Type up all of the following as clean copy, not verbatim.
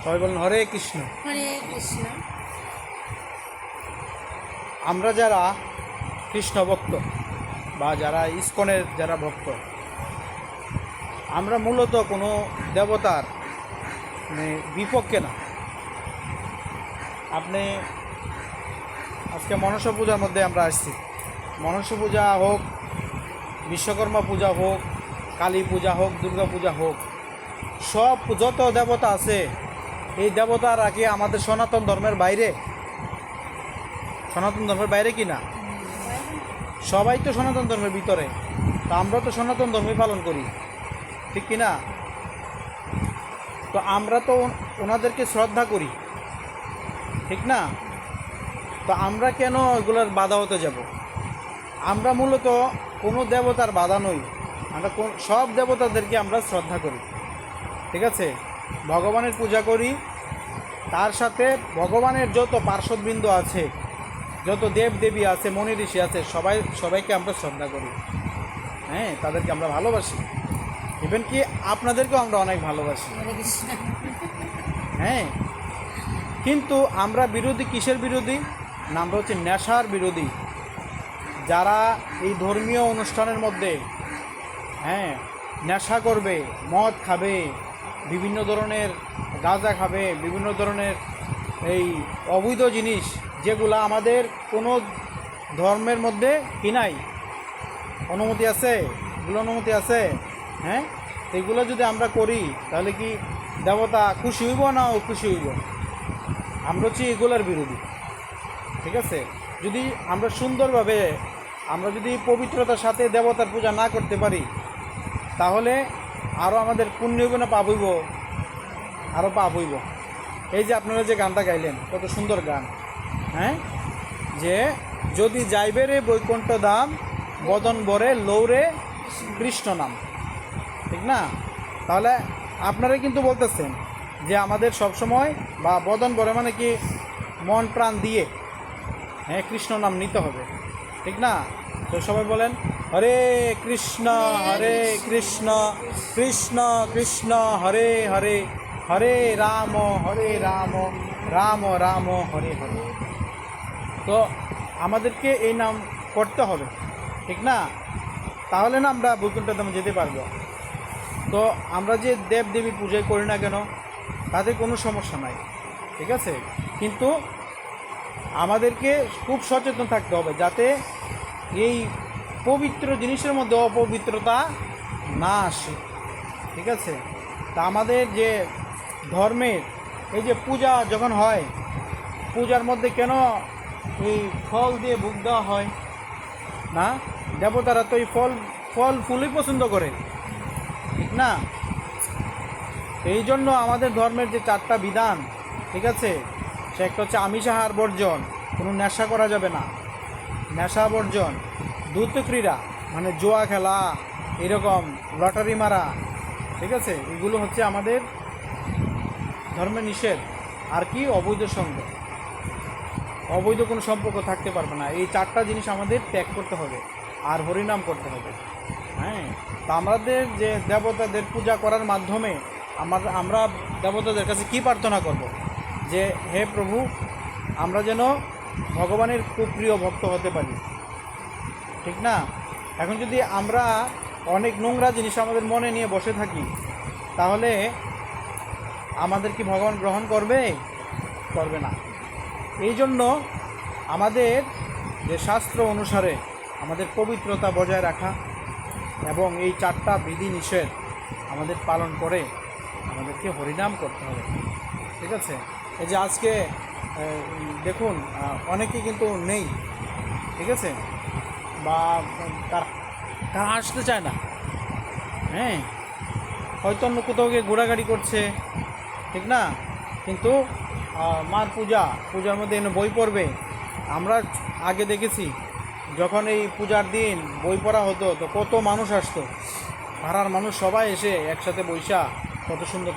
সবাই বলেন হরে কৃষ্ণ। হরে কৃষ্ণ। আমরা যারা কৃষ্ণ ভক্ত বা যারা ইস্কনের যারা ভক্ত, আমরা মূলত কোনো দেবতার বিপক্ষে না। আপনি আজকে মনসা পূজার মধ্যে আমরা আসছি, মনসা পূজা হোক, বিশ্বকর্মা পূজা হোক, কালী পূজা হোক, দুর্গা পূজা হোক, সব যত দেবতা আছে এই দেবতারা কি আমাদের সনাতন ধর্মের বাইরে? সনাতন ধর্মের বাইরে কি না? সবাই তো সনাতন ধর্মের ভিতরে। তা আমরা তো সনাতন ধর্মই পালন করি, ঠিক কি না? তো আমরা তো ওনাদেরকে শ্রদ্ধা করি, ঠিক না? তো আমরা কেন এগুলোর বাধা হতে যাব? আমরা মূলত কোনো দেবতার বাধা নই, আমরা সব দেবতাদেরকে আমরা শ্রদ্ধা করি, ঠিক আছে? ভগবানের পূজা করি, তার সাথে ভগবানের যত পার্শ্ববৃন্দ আছে, যত দেব দেবী আছে, মনি ঋষি আছে, সবাইকে আমরা শ্রদ্ধা করি। হ্যাঁ, তাদেরকে আমরা ভালোবাসি, ইভেন কি আপনাদেরকেও আমরা অনেক ভালোবাসি। হ্যাঁ, কিন্তু আমরা বিরোধী কিসের বিরোধী? না, আমরা হচ্ছে নেশার বিরোধী। যারা এই ধর্মীয় অনুষ্ঠানের মধ্যে নেশা করবে, মদ খাবে, বিভিন্ন ধরনের গাঁজা খাবে, বিভিন্ন ধরনের এই অবৈধ জিনিস, যেগুলো আমাদের কোনো ধর্মের মধ্যে কি নাই, অনুমতি আছে, এগুলো অনুমতি আছে। হ্যাঁ, এগুলো যদি আমরা করি তাহলে কি দেবতা খুশি হইব না ও খুশি হইব? আমরা হচ্ছি এগুলোর বিরোধী, ঠিক আছে? যদি আমরা সুন্দরভাবে, আমরা যদি পবিত্রতার সাথে দেবতার পূজা না করতে পারি, তাহলে আরও আমাদের পুণ্য হইব না পাপ হইব? আরও পাপ হইব। এই যে আপনারা যে গানটা গাইলেন, কত সুন্দর গান। হ্যাঁ, যে যদি যাইবে রে বৈকুণ্ঠ ধাম, বদন বরে লৌরে কৃষ্ণ নাম, ঠিক না? তাহলে আপনারা কিন্তু বলতেছেন যে আমাদের সবসময়, বা বদন বরে মানে কি, মন প্রাণ দিয়ে কৃষ্ণ নাম নিতে হবে, ঠিক না? তো সবাই বলেন হরে কৃষ্ণ কৃষ্ণ কৃষ্ণ হরে হরে, হরে রাম রাম রাম হরে হরে। তো আমাদেরকে এই নাম করতে হবে, ঠিক না? তাহলে না আমরা বৈকুণ্ঠ ধামে যেতে পারবো। তো আমরা যে দেব দেবী পূজা করি না কেন, তাতে কোনো সমস্যা নাই, ঠিক আছে? কিন্তু আমাদেরকে খুব সচেতন থাকতে হবে যাতে এই পবিত্র জিনিসের মধ্যে অপবিত্রতা না আসে, ঠিক আছে? তা আমাদের যে ধর্মের এই যে পূজা যখন হয়, পূজার মধ্যে কেন এই ফল দিয়ে ভোগ দেওয়া হয় না? দেবতারা তো এই ফল ফুলই পছন্দ করে, ঠিক না? এই জন্য আমাদের ধর্মের যে 4টা বিধান, ঠিক আছে, সে একটা হচ্ছে আমিষ আহার বর্জন, কোনো নেশা করা যাবে না, নেশা বর্জন, দ্রুত ক্রীড়া মানে জুয়া খেলা, এরকম লটারি মারা, ঠিক আছে, এগুলো হচ্ছে আমাদের ধর্মের নিষেধ। আর কি? অবৈধ সঙ্গ, অবৈধ কোনো সম্পর্ক থাকতে পারবে না। এই 4টা জিনিস আমাদের ত্যাগ করতে হবে, আর হরিনাম করতে হবে। হ্যাঁ, তা আমাদের যে দেবতাদের পূজা করার মাধ্যমে আমরা দেবতাদের কাছে কি প্রার্থনা করব? যে হে প্রভু, আমরা যেন ভগবানের খুব প্রিয় ভক্ত হতে পারি, ঠিক না? এখন যদি আমরা অনেক নোংরা জিনিস আমাদের মনে নিয়ে বসে থাকি, তাহলে আমাদের কি ভগবান গ্রহণ করবে? করবে না। এই জন্য আমাদের যে শাস্ত্র অনুসারে আমাদের পবিত্রতা বজায় রাখা এবং এই 4টা বিধি নিষেধ আমাদের পালন করে আমাদেরকে হরিনাম করতে হবে, ঠিক আছে? এই যে আজকে দেখুন অনেকে কিন্তু নেই, ঠিক আছে, বা তারা আসতে চায় না। হ্যাঁ, হয়তো অন্য কোথাও গিয়ে ঘোরাঘাড়ি করছে, ঠিক না? কিন্তু মার পূজার মধ্যে এনে বই পড়বে। আমরা আগে দেখেছি যখন এই পূজার দিন বই পড়া হতো, তো কত মানুষ আসতো, পাড়ার মানুষ সবাই এসে একসাথে বৈশা কত সুন্দর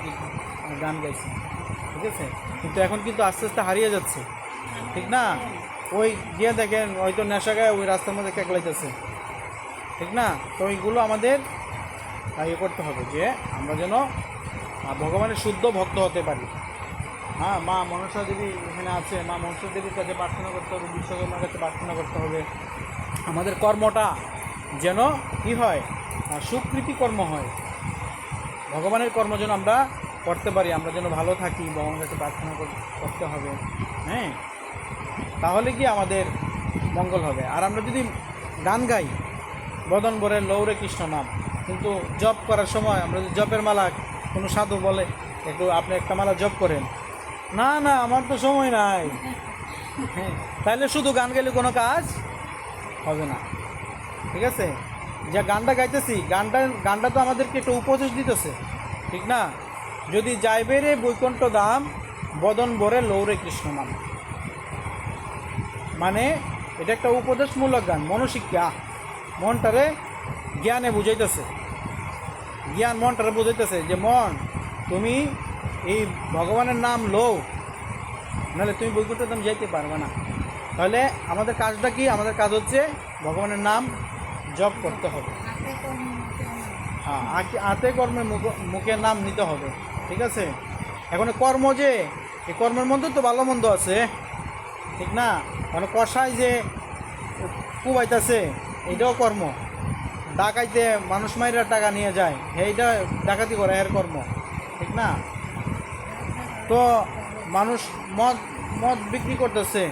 গান গাইছে, ঠিক আছে? কিন্তু এখন কিন্তু আস্তে আস্তে হারিয়ে যাচ্ছে, ঠিক না? ওই গিয়ে দেখেন হয়তো নেশা গায়ে ওই রাস্তার মধ্যে কেকলাইতেছে, ঠিক না? তো এইগুলো আমাদের ইয়ে করতে হবে যে আমরা যেন ভগবানের শুদ্ধ ভক্ত হতে পারি, হ্যাঁ, মা মনসা দেবী এখানে আছে, মা মনসা দেবীর কাছে প্রার্থনা করতে হবে, বিশ্বকর্মার কাছে প্রার্থনা করতে হবে। আমাদের কর্মটা যেন কি হয়, সুকৃতি কর্ম হয়, ভগবানের কর্ম যেন আমরা করতে পারি, আমরা যেন ভালো থাকি, ভগবানের কাছে প্রার্থনা করতে হবে। হ্যাঁ, তাহলে কি আমাদের মঙ্গল হবে। আর আমরা যদি গান গাই বদন ভরে লৌরে কৃষ্ণ নাম, কিন্তু জপ করার সময় আমরা যদি জপের মালা, কোনো সাধু বলে একটু আপনি একটা মালা জপ করেন, না না আমার তো সময় নাই, হ্যাঁ, তাহলে শুধু গান গাইলে কোনো কাজ হবে না। ঠিক আছে, যে গানটা গাইতেছি, গানটা তো আমাদেরকে একটু উপদেশ দিতেছে, ঠিক না? যদি যাইবে রে বৈকুণ্ঠ ধাম, বদন ভরে লৌরে কৃষ্ণ নাম, মানে এটা একটা উপদেশমূলক গান, মনশিক্ষা, মনটারে জ্ঞানে বুঝাইতেছে, জ্ঞান মনটারে বুঝাইতেছে যে মন তুমি এই ভগবানের নাম লও, নাহলে তুমি বৈকুণ্ঠ ধাম যাইতে পারবে না। তাহলে আমাদের কাজটা কি? আমাদের কাজ হচ্ছে ভগবানের নাম জপ করতে হবে। হ্যাঁ, হাতে কর্মে মুখে নাম নিতে হবে। ঠিক আছে, এখন কর্ম যে, এই কর্মের মধ্যে তো ভালো মন্দ আছে, ঠিক না? মানে কষাই যে কুবাইতেছে, এইটাও কর্ম। ডাকাইতে মানুষ মাইরা টাকা নিয়ে যায়, এইটা ডাকাতি করে এর কর্ম, ঠিক না? তো মানুষ মদ মদ বিক্রি করতেছে,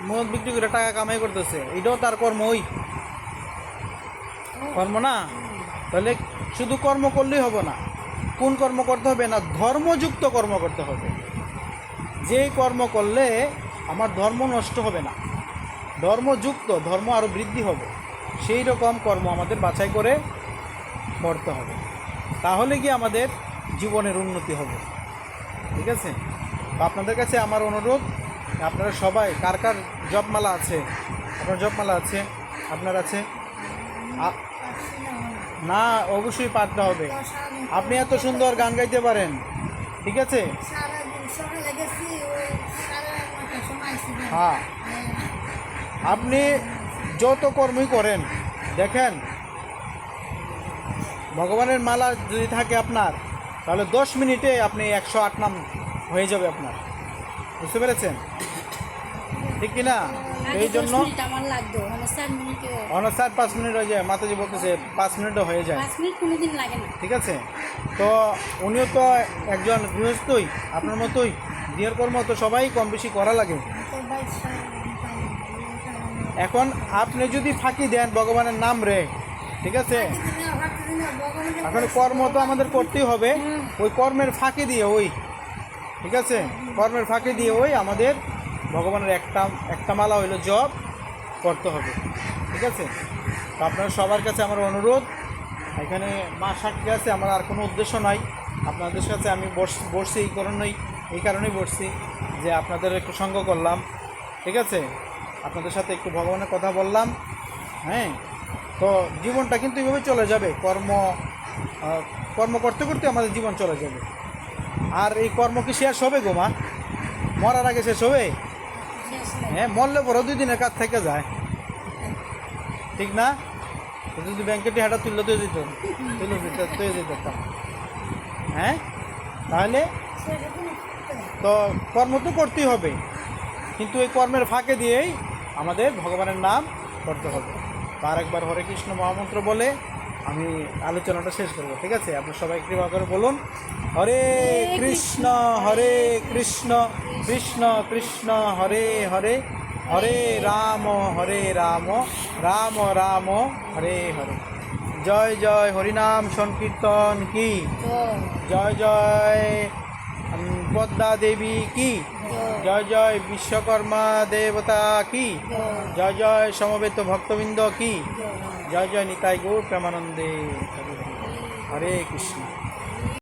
মদ বিক্রি করে টাকা কামাই করতেছে, এটাও তার কর্ম, ওই কর্ম না? তাহলে শুধু কর্ম করলেই হবে না, কোন কর্ম করতে হবে না, ধর্মযুক্ত কর্ম করতে হবে। যেই কর্ম করলে আমার ধর্ম নষ্ট হবে না, ধর্মযুক্ত, ধর্ম আরও বৃদ্ধি হবে, সেই রকম কর্ম আমাদের বাছাই করে করতে হবে। তাহলে কি আমাদের জীবনের উন্নতি হবে। ঠিক আছে, তো আপনাদের কাছে আমার অনুরোধ, আপনারা সবাই কার কার জপমালা আছে, আপনার জপমালা আছে, আপনার আছে না? অবশ্যই পারতে হবে। আপনি এত সুন্দর গান গাইতে পারেন, ঠিক আছে? হ্যাঁ, আপনি যত কর্মই করেন, দেখেন ভগবানের মালা যদি থাকে আপনার, তাহলে 10 মিনিটে আপনি 108 নাম হয়ে যাবে আপনার। বুঝতে পেরেছেন? ঠিক কিনা? এই জন্য 4-5 মিনিট হয়ে যায়, মাতাজি বলতেছে 5 মিনিটও হয়ে যায়, ঠিক আছে? তো উনিও তো একজন গৃহস্থই, আপনার মতোই, বিয়ের কর্ম তো সবাই কম বেশি করা লাগে। এখন আপনি যদি ফাঁকি দেন ভগবানের নাম রে, ঠিক আছে, এখন কর্ম তো আমাদের করতেই হবে, ওই কর্মের ফাঁকি দিয়ে ওই, ঠিক আছে, কর্মের ফাঁকি দিয়ে ওই আমাদের ভগবানের একটা মালা হইলো জপ করতে হবে। ঠিক আছে, তো আপনার সবার কাছে আমার অনুরোধ, এখানে মা সাক্ষী আছে, আমার আর কোনো উদ্দেশ্য নাই, আপনাদের কাছে আমি বসছি এই কারণেই বসছি যে আপনাদের একটু সঙ্গ করলাম, ঠিক আছে, আপনাদের সাথে একটু ভগবানের কথা বললাম। হ্যাঁ, তো জীবনটা কিন্তু এইভাবে চলে যাবে, কর্ম করতে করতে আমাদের জীবন চলে যাবে। আর এই কর্ম কি শেষ হবে গো মা? মরার আগে শেষ হবে? হ্যাঁ, মরলে পরও 2 দিনের কাজ থেকে যায়, ঠিক না? যদি ব্যাংকে টিহাটা তুলে যেত, হ্যাঁ, তাহলে তো কর্ম তো করতেই হবে, কিন্তু এই কর্মের ফাঁকে দিয়েই আমাদের ভগবানের নাম করতে হবে। আর একবার হরে কৃষ্ণ মহামন্ত্র বলে আমি আলোচনাটা শেষ করব। ঠিক আছে, আপনারা সবাই কৃপা করে বলুন, হরে কৃষ্ণ কৃষ্ণ কৃষ্ণ হরে হরে, হরে রাম রাম রাম হরে হরে। জয় জয় হরিনাম সংকীর্তন কি, জয় জয় পদ্মা দেবী কি, জয় জয় বিশ্বকর্মা দেবতা কি, জয় জয় সমবেত ভক্তবৃন্দ কি, জয় জয় নিতাই গৌর প্রেমানন্দে। হরে কৃষ্ণ।